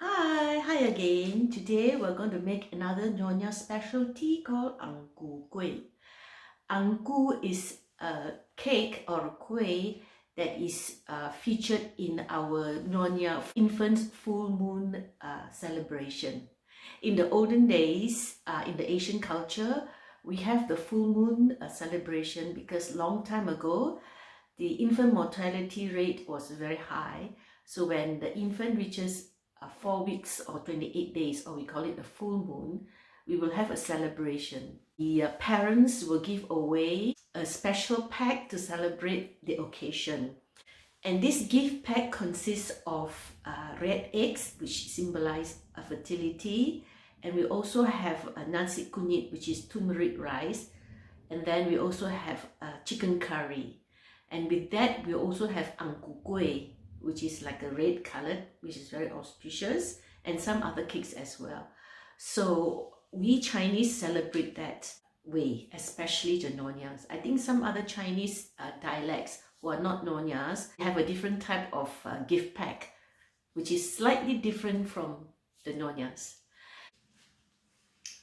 Hi again. Today we're going to make another Nyonya specialty called AngKoo. AngKoo is a cake or a kuih that is featured in our Nyonya infant's full moon celebration. In the olden days, in the Asian culture, we have the full moon celebration because long time ago, the infant mortality rate was very high. So when the infant reaches 4 weeks or 28 days, or we call it the full moon, we will have a celebration. The parents will give away a special pack to celebrate the occasion. And this gift pack consists of red eggs, which symbolize fertility. And we also have a nasi kunyit, which is turmeric rice. And then we also have chicken curry. And with that, we also have AngKoo, which is like a red colored, which is very auspicious, and some other cakes as well. So we Chinese celebrate that way, especially the Nyonyas. I think some other Chinese dialects who are not Nyonyas have a different type of gift pack, which is slightly different from the Nyonyas.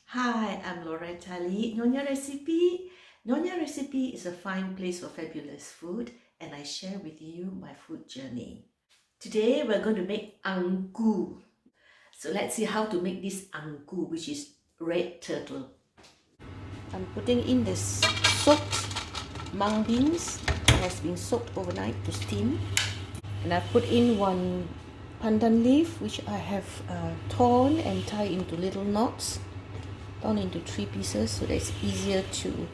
Hi, I'm Loretta Lee, Nyonya Recipe. Nyonya Recipe is a fine place for fabulous food, and I share with you my food journey. Today we're going to make AngKoo. So let's see how to make this AngKoo, which is red turtle. I'm putting in the soaked mung beans. It has been soaked overnight to steam. And I've put in one pandan leaf, which I have torn and tied into little knots. Torn into 3 pieces so that it's easier to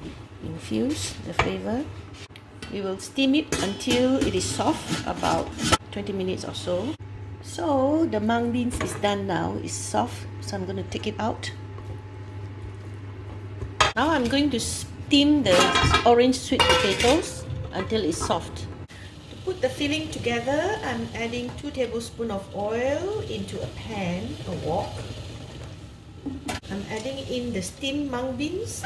infuse the flavor. We will steam it until it is soft, about 20 minutes or so. So the mung beans is done now, it's soft, so I'm going to take it out. Now I'm going to steam the orange sweet potatoes until it's soft. To put the filling together, I'm adding 2 tablespoons of oil into a pan, a wok. I'm adding in the steamed mung beans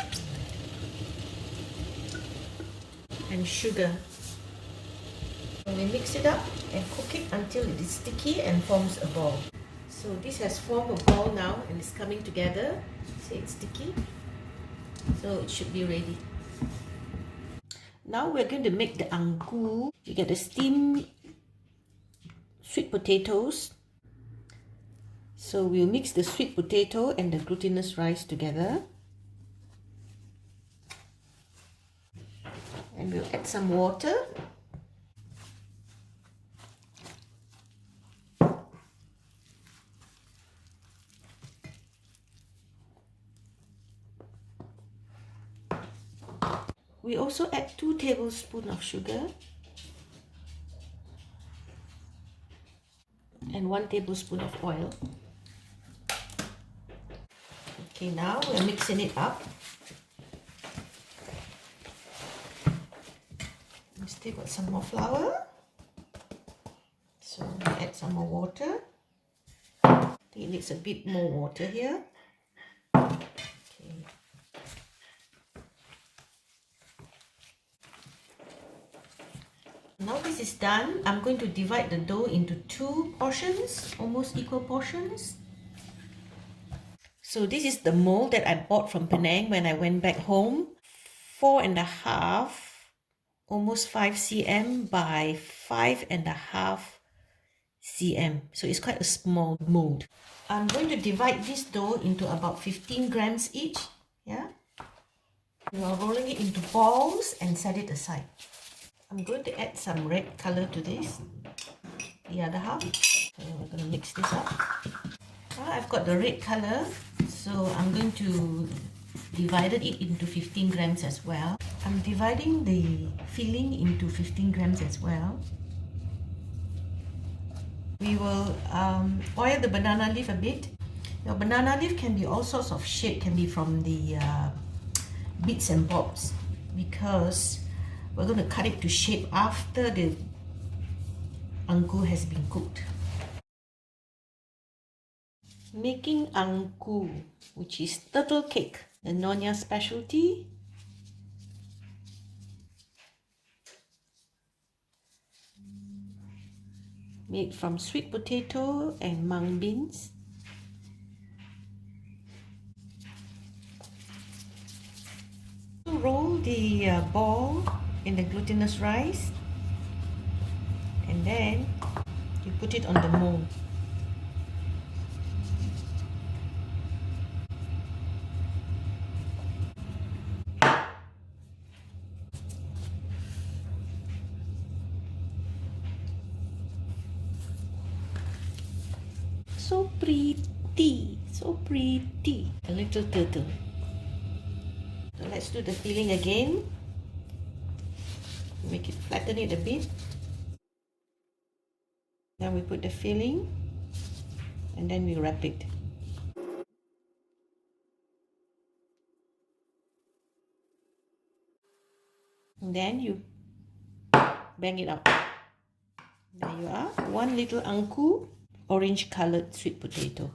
and sugar. And we mix it up and cook it until it is sticky and forms a ball. So this has formed a ball now and it's coming together. See, it's sticky. So it should be ready. Now we're going to make the AngKoo. You get the steamed sweet potatoes. So we'll mix the sweet potato and the glutinous rice together. And we'll add some water. We also add 2 tablespoons of sugar and 1 tablespoon of oil. Okay, now we're mixing it up. We still got some more flour. So we add some more water. I think it needs a bit more water here. Okay. Now this is done, I'm going to divide the dough into 2 portions, almost equal portions. So this is the mold that I bought from Penang when I went back home. 4.5, almost 5 cm by 5.5 cm. So it's quite a small mold. I'm going to divide this dough into about 15 grams each. Yeah. We are rolling it into balls and set it aside. I'm going to add some red color to this, the other half. So we're going to mix this up. Now I've got the red color, so I'm going to divide it into 15 grams as well. I'm dividing the filling into 15 grams as well. We will oil the banana leaf a bit. Your banana leaf can be all sorts of shape, can be from the bits and bobs, because we're going to cut it to shape after the AngKoo has been cooked. Making AngKoo, which is turtle cake, the Nyonya specialty. made from sweet potato and mung beans. Roll the ball in the glutinous rice, and then you put it on the mold. So pretty, so pretty. A little turtle. So let's do the filling again. Make it, flatten it a bit. Then we put the filling, and then we wrap it. And then you bang it out. There you are, one little AngKoo orange colored sweet potato.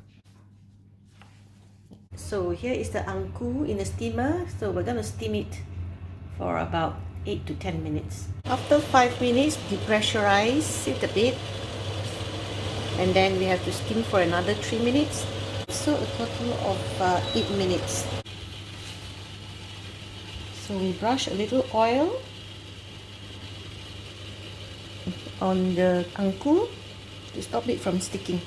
So here is the AngKoo in the steamer. So we're going to steam it for about 8 to 10 minutes. After 5 minutes, depressurize it a bit, and then we have to steam for another 3 minutes. So a total of 8 minutes. So we brush a little oil on the AngKoo to stop it from sticking.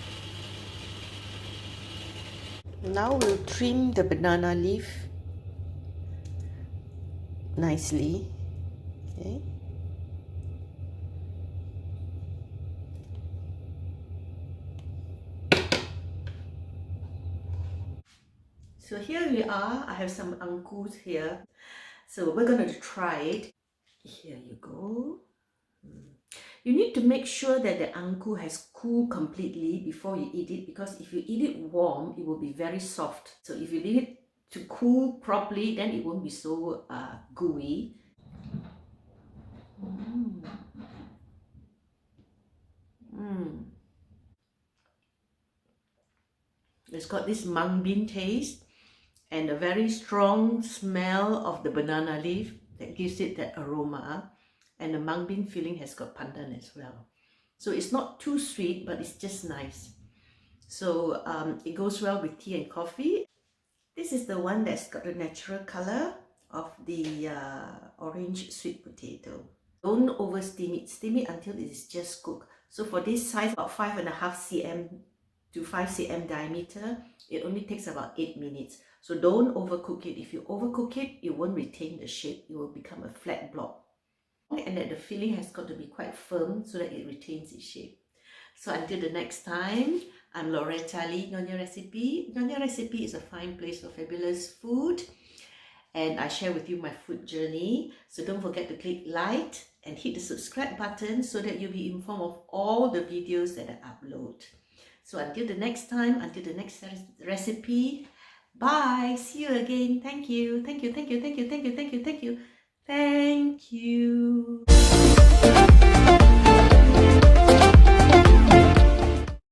Now we'll trim the banana leaf nicely. Okay. So here we are. I have some AngKoos here. So we're going to try it. Here you go. You need to make sure that the AngKoo has cooled completely before you eat it, because if you eat it warm, it will be very soft. So if you leave it to cool properly, then it won't be so gooey. It's got this mung bean taste and a very strong smell of the banana leaf that gives it that aroma. And the mung bean filling has got pandan as well. So it's not too sweet, but it's just nice. So it goes well with tea and coffee. This is the one that's got the natural color of the orange sweet potato. Don't over steam it until it is just cooked. So for this size, about 5.5 cm to 5 cm diameter, it only takes about 8 minutes. So don't overcook it. If you overcook it, it won't retain the shape. It will become a flat blob. And that the filling has got to be quite firm so that it retains its shape. So until the next time, I'm Loretta Lee, Nyonya Recipe. Nyonya Recipe is a fine place for fabulous food, and I share with you my food journey. So don't forget to click like and hit the subscribe button so that you'll be informed of all the videos that I upload. So until the next time, until the next recipe, bye. See you again. Thank you. Thank you. Thank you. Thank you. Thank you. Thank you. Thank you. Thank you.